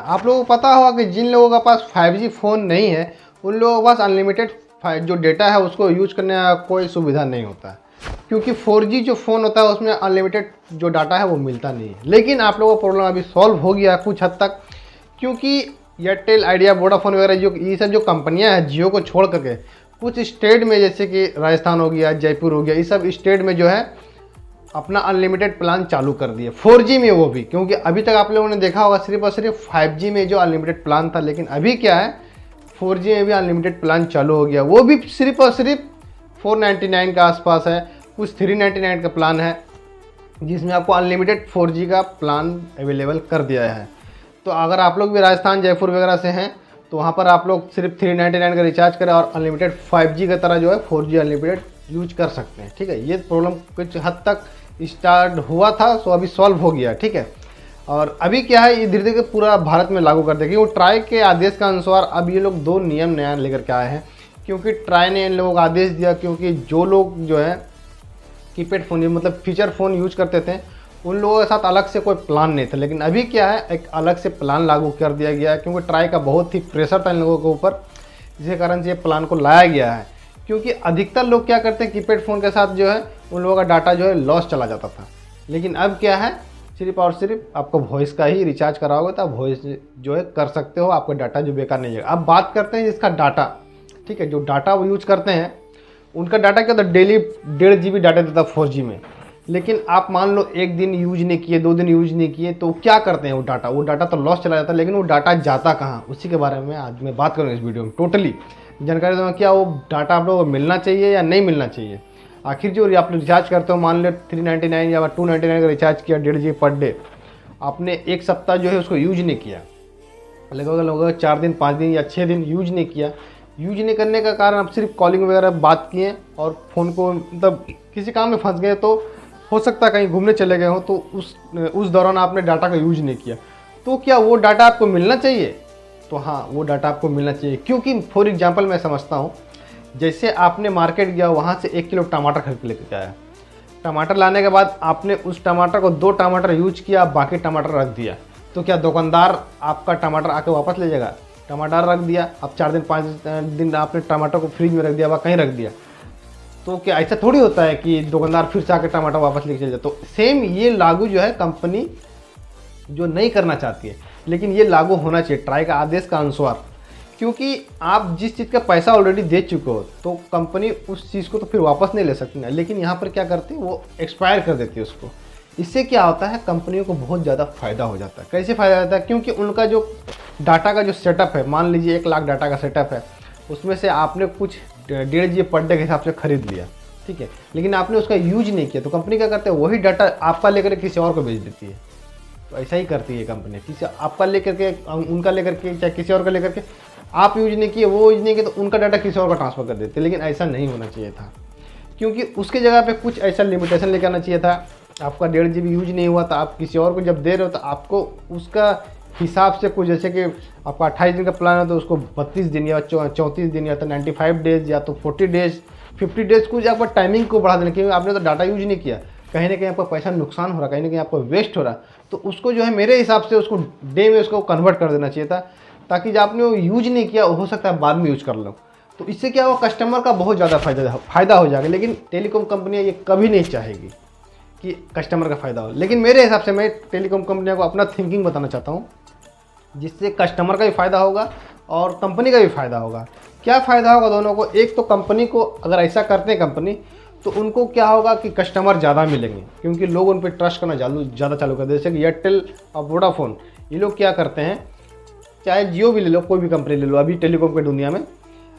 आप लोगों को पता होगा कि जिन लोगों के पास 5G फ़ोन नहीं है उन लोगों के पास अनलिमिटेड जो डेटा है उसको यूज करने का कोई सुविधा नहीं होता है, क्योंकि 4G जो फ़ोन होता है उसमें अनलिमिटेड जो डाटा है वो मिलता नहीं है। लेकिन आप लोगों का प्रॉब्लम अभी सॉल्व हो गया है कुछ हद तक, क्योंकि एयरटेल, आइडिया, वोडाफोन वगैरह जो ये सब जो कंपनियां हैं जियो को छोड़ करके कुछ स्टेट में, जैसे कि राजस्थान हो गया, जयपुर हो गया, ये सब स्टेट में जो है अपना अनलिमिटेड प्लान चालू कर दिए 4G में वो भी। क्योंकि अभी तक आप लोगों ने देखा होगा सिर्फ और सिर्फ 5G में जो अनलिमिटेड प्लान था, लेकिन अभी क्या है 4G में भी अनलिमिटेड प्लान चालू हो गया। वो भी सिर्फ और सिर्फ 499 के आसपास है, कुछ 399 का प्लान है जिसमें आपको अनलिमिटेड 4G का प्लान अवेलेबल कर दिया है। तो अगर आप लोग भी राजस्थान, जयपुर वगैरह से हैं तो वहाँ पर आप लोग सिर्फ 399 का रिचार्ज करें और अनलिमिटेड 5G की तरह जो है 4G अनलिमिटेड यूज कर सकते हैं। ठीक है, ये प्रॉब्लम कुछ हद तक स्टार्ट हुआ था तो अभी सॉल्व हो गया। ठीक है, और अभी क्या है ये धीरे धीरे पूरा भारत में लागू कर देंगे। वो ट्राई के आदेश के अनुसार अब ये लोग 2 नियम नया लेकर के आए हैं, क्योंकि ट्राई ने इन लोगों को आदेश दिया, क्योंकि जो लोग जो है कीपैड फ़ोन मतलब फीचर फ़ोन यूज करते थे उन लोगों के साथ अलग से कोई प्लान नहीं था। लेकिन अभी क्या है एक अलग से प्लान लागू कर दिया गया है, क्योंकि ट्राई का बहुत ही प्रेशर था इन लोगों के ऊपर, जिसके कारण से ये प्लान को लाया गया है। क्योंकि अधिकतर लोग क्या करते हैं कीपैड फ़ोन के साथ जो है उन लोगों का डाटा जो है लॉस चला जाता था। लेकिन अब क्या है सिर्फ और सिर्फ आपको वॉइस का ही रिचार्ज कराओगे तो आप वॉइस जो है कर सकते हो, आपका डाटा जो बेकार नहीं जाएगा। अब बात करते हैं इसका डाटा। ठीक है, जो डाटा वो यूज करते हैं उनका डाटा क्या होता है, डेली 1.5 GB डाटा देता है 4G में। लेकिन आप मान लो 1 दिन यूज नहीं किए, 2 दिन यूज नहीं किए, तो क्या करते हैं वो डाटा तो लॉस चला जाता है। लेकिन वो डाटा जाता कहाँ, उसी के बारे में आज मैं बात करूँगा इस वीडियो में। टोटली जानकारी दूँगा क्या वो डाटा आप लोगों को मिलना चाहिए या नहीं मिलना चाहिए। आखिर जो आप रिचार्ज करते हो, मान लो 399 या 299 का रिचार्ज किया 1.5 GB पर डे, आपने एक सप्ताह जो है उसको यूज नहीं किया, लगभग 4 दिन, 5 दिन या 6 दिन यूज नहीं किया। यूज नहीं करने का कारण आप सिर्फ कॉलिंग वगैरह बात किए और फ़ोन को मतलब किसी काम में फंस गए, तो हो सकता है कहीं घूमने चले गए हो तो उस दौरान आपने डाटा का यूज नहीं किया, तो क्या वो डाटा आपको मिलना चाहिए? तो हाँ, वो डाटा आपको मिलना चाहिए। क्योंकि फॉर एग्जांपल मैं समझता हूँ, जैसे आपने मार्केट गया, वहाँ से 1 किलो टमाटर खरीद के लेकर आया। टमाटर लाने के बाद आपने उस टमाटर को 2 टमाटर यूज किया, बाकी टमाटर रख दिया, तो क्या दुकानदार आपका टमाटर आके वापस ले जाएगा? टमाटर रख दिया, अब 4 दिन 5 दिन आपने टमाटर को फ्रिज में रख दिया, वह कहीं रख दिया, तो क्या ऐसा थोड़ी होता है कि दुकानदार फिर से आके टमाटर वापस लेके चले जाए? तो सेम ये लागू जो है कंपनी जो नहीं करना चाहती है, लेकिन ये लागू होना चाहिए ट्राई का आदेश का अनुसार। क्योंकि आप जिस चीज़ का पैसा ऑलरेडी दे चुके हो तो कंपनी उस चीज़ को तो फिर वापस नहीं ले सकती ना। लेकिन यहाँ पर क्या करती है, वो एक्सपायर कर देती है उसको। इससे क्या होता है, कंपनियों को बहुत ज़्यादा फ़ायदा हो जाता है। कैसे फ़ायदा होता है? क्योंकि उनका जो डाटा का जो सेटअप है, मान लीजिए 1 लाख डाटा का सेटअप है, उसमें से आपने कुछ 1.5 GB पर डे के हिसाब से खरीद लिया, ठीक है, लेकिन आपने उसका यूज नहीं किया, तो कंपनी क्या करते हैं, वही डाटा आपका लेकर किसी और को बेच देती है। तो ऐसा ही करती है कंपनी, किसी आपका लेकर के, उनका लेकर के, चाहे किसी और का लेकर के, आप यूज नहीं किए, वो यूज नहीं किए, तो उनका डाटा किसी और का ट्रांसफ़र कर देते। लेकिन ऐसा नहीं होना चाहिए था, क्योंकि उसके जगह पे कुछ ऐसा लिमिटेशन लेकर आना चाहिए था। आपका 1.5 GB यूज नहीं हुआ, तो आप किसी और को जब दे रहे हो तो आपको उसका हिसाब से कुछ, जैसे कि आपका 28 दिन का प्लान है तो उसको 32 दिन या 34 दिन या तो 95 डेज या तो 40 डेज 50 डेज कुछ आपका टाइमिंग को बढ़ा देना, क्योंकि आपने तो डाटा यूज नहीं किया, कहीं ना कहीं आपका पैसा नुकसान हो रहा, कहीं ना कहीं आपको वेस्ट हो रहा, तो उसको जो है मेरे हिसाब से उसको डे में उसको कन्वर्ट कर देना चाहिए था, ताकि जब आपने वो यूज नहीं किया हो सकता है बाद में यूज कर लो। तो इससे क्या होगा, कस्टमर का बहुत ज़्यादा फ़ायदा हो जाएगा। लेकिन टेलीकॉम कंपनियाँ ये कभी नहीं चाहेगी कि कस्टमर का फ़ायदा हो। लेकिन मेरे हिसाब से मैं टेलीकॉम कंपनियों को अपना थिंकिंग बताना चाहता हूँ, जिससे कस्टमर का भी फ़ायदा होगा और कंपनी का भी फ़ायदा होगा। क्या फ़ायदा होगा दोनों को? एक तो कंपनी को, अगर ऐसा करते हैं कंपनी, तो उनको क्या होगा कि कस्टमर ज़्यादा मिलेंगे, क्योंकि लोग उन पर ट्रस्ट करना ज़्यादा चालू कर दे। जैसे कि एयरटेल और वोडाफोन, ये लोग क्या करते हैं, चाहे जियो भी ले लो, कोई भी कंपनी ले लो, अभी टेलीकॉम की दुनिया में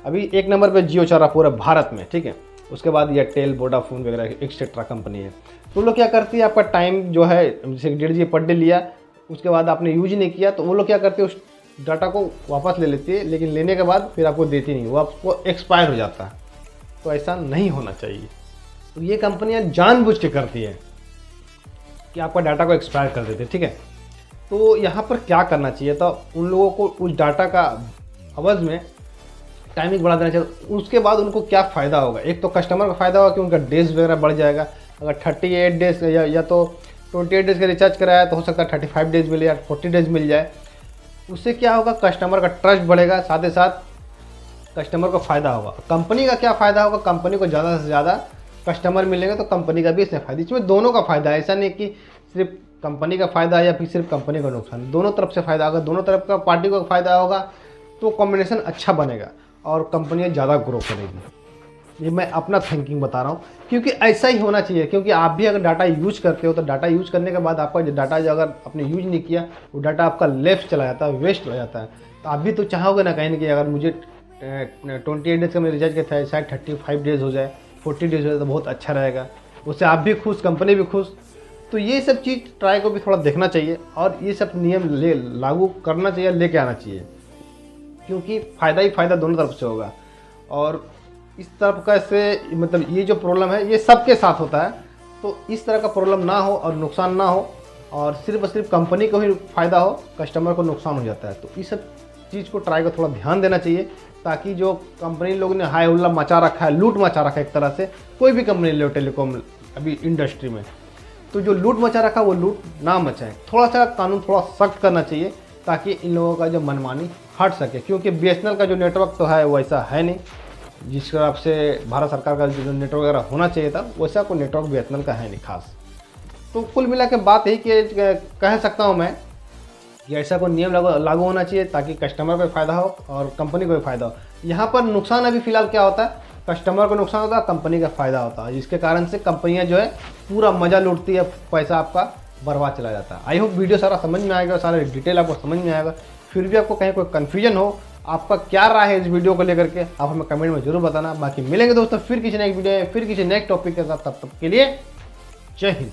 अभी 1 नंबर पे जियो चल रहा पूरे भारत में, ठीक है। उसके बाद एयरटेल, वोडाफोन वगैरह एक्सेट्रा कंपनी है। तो लोग क्या करती है, आपका टाइम जो है जैसे 1.5 GB पर डे लिया, उसके बाद आपने यूज नहीं किया, तो वो लोग क्या करते हैं, उस डाटा को वापस ले लेती है, लेकिन लेने के बाद फिर आपको देती नहीं, वो आपको एक्सपायर हो जाता है। तो ऐसा नहीं होना चाहिए। तो ये कंपनियां जानबूझ के करती है कि आपका डाटा को एक्सपायर कर देते हैं, ठीक है। तो यहाँ पर क्या करना चाहिए था, उन लोगों को उस डाटा का अवज़ में टाइमिंग बढ़ा देना चाहिए। उसके बाद उनको क्या फ़ायदा होगा, एक तो कस्टमर का फ़ायदा होगा कि उनका डेज वगैरह बढ़ जाएगा। अगर 38 डेज या तो 28 डेज का रिचार्ज कराया तो हो सकता है 35 डेज मिले या 40 डेज मिल जाए। उससे क्या होगा, कस्टमर का ट्रस्ट बढ़ेगा, साथ ही साथ कस्टमर को फ़ायदा होगा। कंपनी का क्या फ़ायदा होगा, कंपनी को ज़्यादा से ज़्यादा कस्टमर मिलेंगे तो कंपनी का भी इसमें फ़ायदा, इसमें दोनों का फ़ायदा है। ऐसा नहीं कि सिर्फ कंपनी का फ़ायदा है या फिर सिर्फ कंपनी का नुकसान, दोनों तरफ से फ़ायदा होगा, दोनों तरफ का पार्टी को फ़ायदा होगा, तो कॉम्बिनेशन अच्छा बनेगा और कंपनियाँ ज़्यादा ग्रो करेगी। ये मैं अपना थिंकिंग बता रहा हूँ, क्योंकि ऐसा ही होना चाहिए। क्योंकि आप भी अगर डाटा यूज करते हो तो डाटा यूज करने के बाद आपका जो डाटा जो अगर आपने यूज नहीं किया, वो डाटा आपका लेफ्ट चला जाता है, वेस्ट हो जाता है। तो आप भी तो चाहोगे ना कहीं ना कहीं, अगर मुझे 28 डेज़ का मेरे रिचार्ज का था, शायद 35 डेज़ हो जाए, 40 डेज़ हो जाए तो बहुत अच्छा रहेगा, उससे आप भी खुश, कंपनी भी खुश। तो ये सब चीज़ ट्राई को भी थोड़ा देखना चाहिए और ये सब नियम लागू करना चाहिए, लेके आना चाहिए, क्योंकि फ़ायदा ही फ़ायदा दोनों तरफ से होगा। और इस तरफ का से मतलब ये जो प्रॉब्लम है ये सबके साथ होता है, तो इस तरह का प्रॉब्लम ना हो और नुकसान ना हो, और सिर्फ कंपनी को ही फ़ायदा हो, कस्टमर को नुकसान हो जाता है। तो इस सब चीज़ को ट्राई को थोड़ा ध्यान देना चाहिए, ताकि जो कंपनी लोग ने हाई हुल्ला मचा रखा है, लूट मचा रखा है एक तरह से, कोई भी कंपनी ले टेलीकॉम अभी इंडस्ट्री में, तो जो लूट मचा रखा है वो लूट ना मचाए। थोड़ा सा कानून थोड़ा सख्त करना चाहिए ताकि इन लोगों का जो मनमानी हट सके, क्योंकि बीएसएनएल का जो नेटवर्क तो है वैसा है नहीं, जिस तरह से भारत सरकार का जो नेटवर्क वगैरह होना चाहिए था, वैसा कोई नेटवर्क बीएसएनएल का है नहीं खास। तो कुल मिला के बात यही कि कह सकता हूँ मैं कि ऐसा कोई नियम लागू होना चाहिए ताकि कस्टमर को फ़ायदा हो और कंपनी को भी फ़ायदा हो। यहाँ पर नुकसान अभी फ़िलहाल क्या होता है, कस्टमर को नुकसान होता है, कंपनी का फ़ायदा होता है, जिसके कारण से कंपनियाँ जो है पूरा मज़ा लूटती है, पैसा आपका बर्बाद चला जाता है। आई होप वीडियो सारा समझ में आएगा, सारा डिटेल आपको समझ में आएगा। फिर भी आपको कहीं कोई कन्फ्यूजन हो, आपका क्या राय है इस वीडियो को लेकर के, आप हमें कमेंट में जरूर बताना। बाकी मिलेंगे दोस्तों फिर किसी नेक्स्ट वीडियो में, फिर किसी नेक्स्ट टॉपिक के साथ, तब तक के लिए जय हिंद।